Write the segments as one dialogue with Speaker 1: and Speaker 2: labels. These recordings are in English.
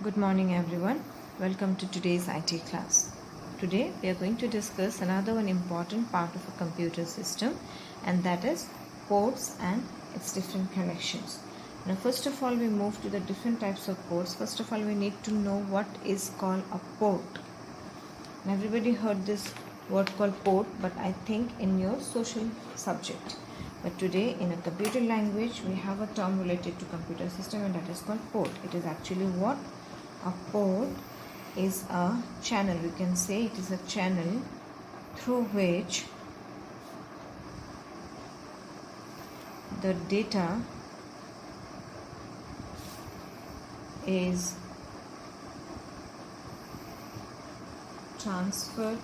Speaker 1: Good morning everyone. Welcome to today's IT class. Today we are going to discuss another one important part of a computer system, and that is ports and its different connections. Now first of all we move to the different types of ports. First of all we need to know what is called a port. Now, everybody heard this word called port, but I think in your social subject. But today in a computer language we have a term related to computer system, and that is called port. It is actually what? A port is a channel. We can say it is a channel through which the data is transferred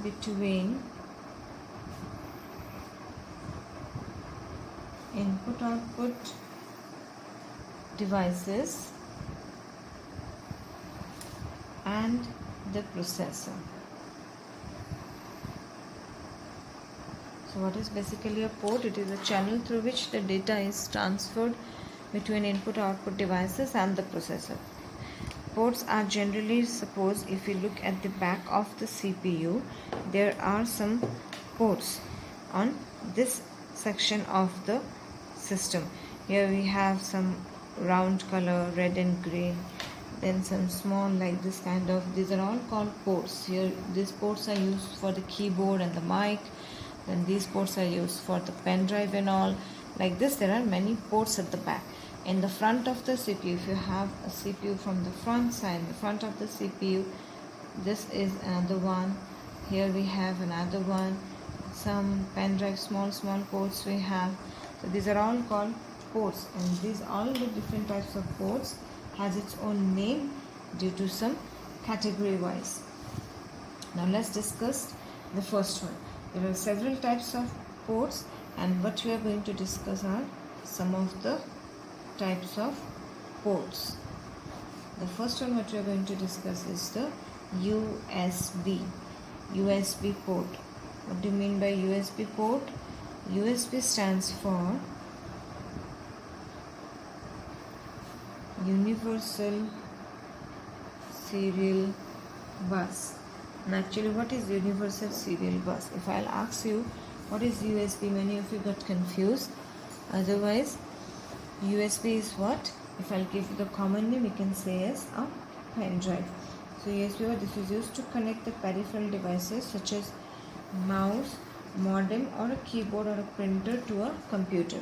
Speaker 1: between input-output devices and the processor. So what is basically a port? It is a channel through which the data is transferred between input-output devices and the processor. Ports are generally, suppose if you look at the back of the CPU, there are some ports on this section of the system. Here we have some round color, red and green, then some small like this kind of, these are all called ports. Here these ports are used for the keyboard and the mic, then these ports are used for the pen drive and all. Like this there are many ports at the back. In the front of the CPU, if you have a CPU from the front side, the front of the CPU, this is another one. Here we have another one. Some pen drive, small ports we have. So these are all called ports, and these all the different types of ports has its own name due to some category wise. Now let's discuss the first one. There are several types of ports, and what we are going to discuss are some of the types of ports. The first one what we are going to discuss is the USB port. What do you mean by USB port? USB stands for Universal Serial Bus. And actually what is Universal Serial Bus? If I'll ask you what is USB, many of you got confused. Otherwise USB is what? If I'll give the common name, we can say as a pen drive. So USB, this is used to connect the peripheral devices such as mouse, modem, or a keyboard or a printer to a computer.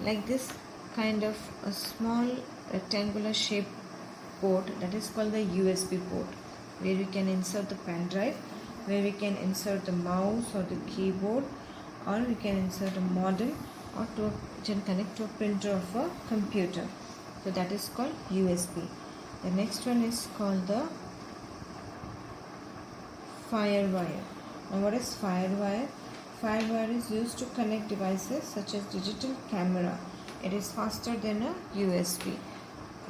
Speaker 1: Like this kind of a small rectangular shaped port, that is called the USB port, where we can insert the pen drive, where we can insert the mouse or the keyboard, or we can insert a modem, or to can connect to a printer of a computer. So that is called USB. The next one is called the FireWire. Now what is FireWire? FireWire is used to connect devices such as digital camera. It is faster than a USB.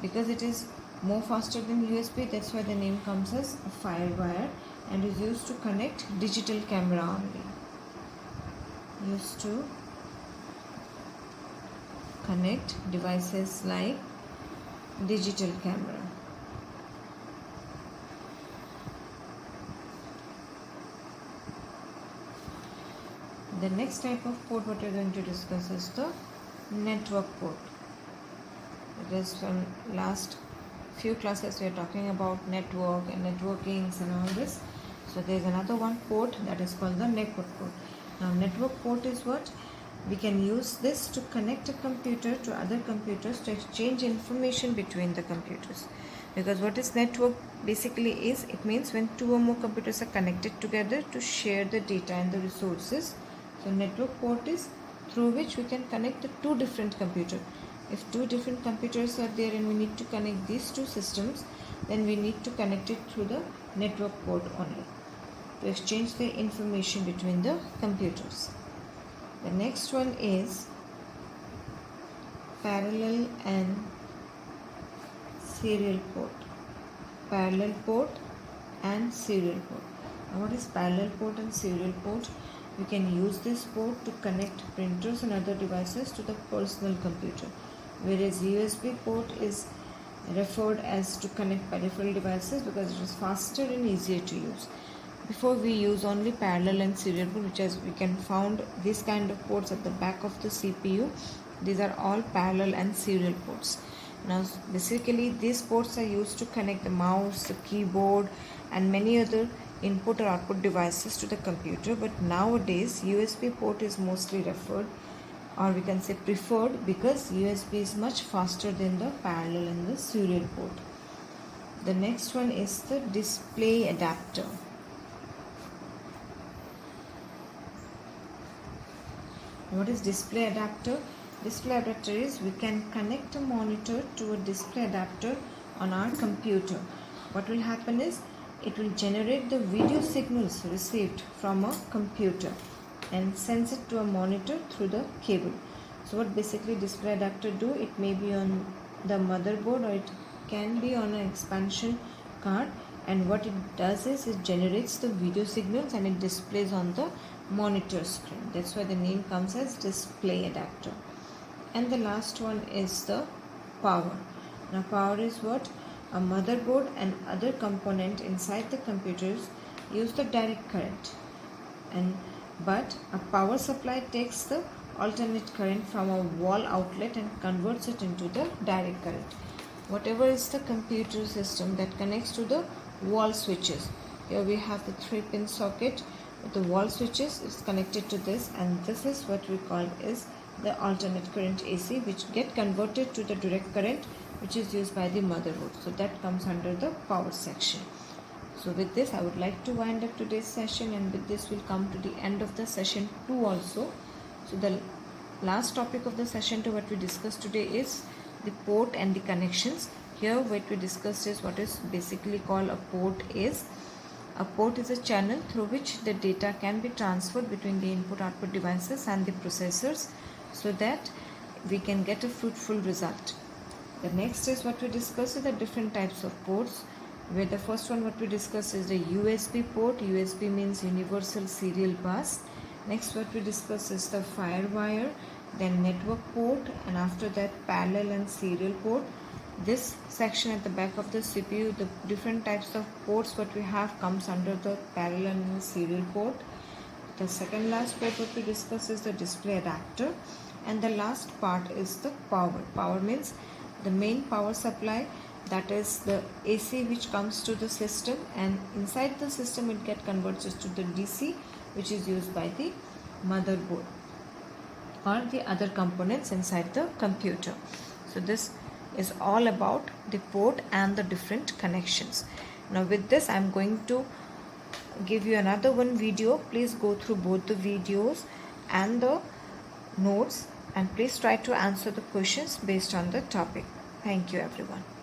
Speaker 1: Because it is more faster than USB, that's why the name comes as a FireWire, and is used to connect digital camera only. Used to connect devices like digital camera. The next type of port what we are going to discuss is the network port. It is from last few classes we are talking about network and networkings and all this. So there is another one port that is called the network port. Now network port is what? We can use this to connect a computer to other computers to exchange information between the computers. Because what is network basically is, it means when two or more computers are connected together to share the data and the resources. So network port is through which we can connect the two different computers. If two different computers are there and we need to connect these two systems, then we need to connect it through the network port only to exchange the information between the computers. The next one is parallel and serial port. Parallel port and serial port. Now what is parallel port and serial port? We can use this port to connect printers and other devices to the personal computer. whereas USB port is referred as to connect peripheral devices because it is faster and easier to use. Before we use only parallel and serial port, which is we can found this kind of ports at the back of the CPU. These are all parallel and serial ports. Now basically these ports are used to connect the mouse, the keyboard and many other input or output devices to the computer, but nowadays USB port is mostly referred, or we can say preferred, because USB is much faster than the parallel and the serial port. The next one is the display adapter. What is display adapter? Display adapter is we can connect a monitor to a display adapter on our computer. What will happen is it will generate the video signals received from a computer and sends it to a monitor through the cable. So what basically display adapter do, it may be on the motherboard or it can be on an expansion card, and what it does is it generates the video signals and it displays on the monitor screen. That's why the name comes as display adapter. And the last one is the power. Now power is what? A motherboard and other component inside the computers use the direct current, but a power supply takes the alternate current from a wall outlet and converts it into the direct current. Whatever is the computer system that connects to the wall switches. Here we have the 3-pin socket with the wall switches. It's connected to this, and this is what we call is the alternate current AC, which get converted to the direct current, which is used by the motherboard. So that comes under the power section. So with this I would like to wind up today's session, and with this we'll come to the end of the session 2 also. So the last topic of the session 2 what we discussed today is the port and the connections. Here what we discussed is what is basically called a port is. A port is a channel through which the data can be transferred between the input-output devices and the processors so that we can get a fruitful result. The next is what we discussed is the different types of ports, where the first one what we discussed is the USB port. USB means universal serial bus. Next what we discussed is the FireWire, then network port, and after that parallel and serial port. This section at the back of the CPU, the different types of ports what we have comes under the parallel and serial port. The second last port what we discuss is the display adapter, and the last part is the power. Power means the main power supply, that is the AC which comes to the system, and inside the system it get converted to the DC, which is used by the motherboard or the other components inside the computer. So this is all about the port and the different connections. Now with this I am going to give you another one video. Please go through both the videos and the notes, and please try to answer the questions based on the topic. Thank you everyone.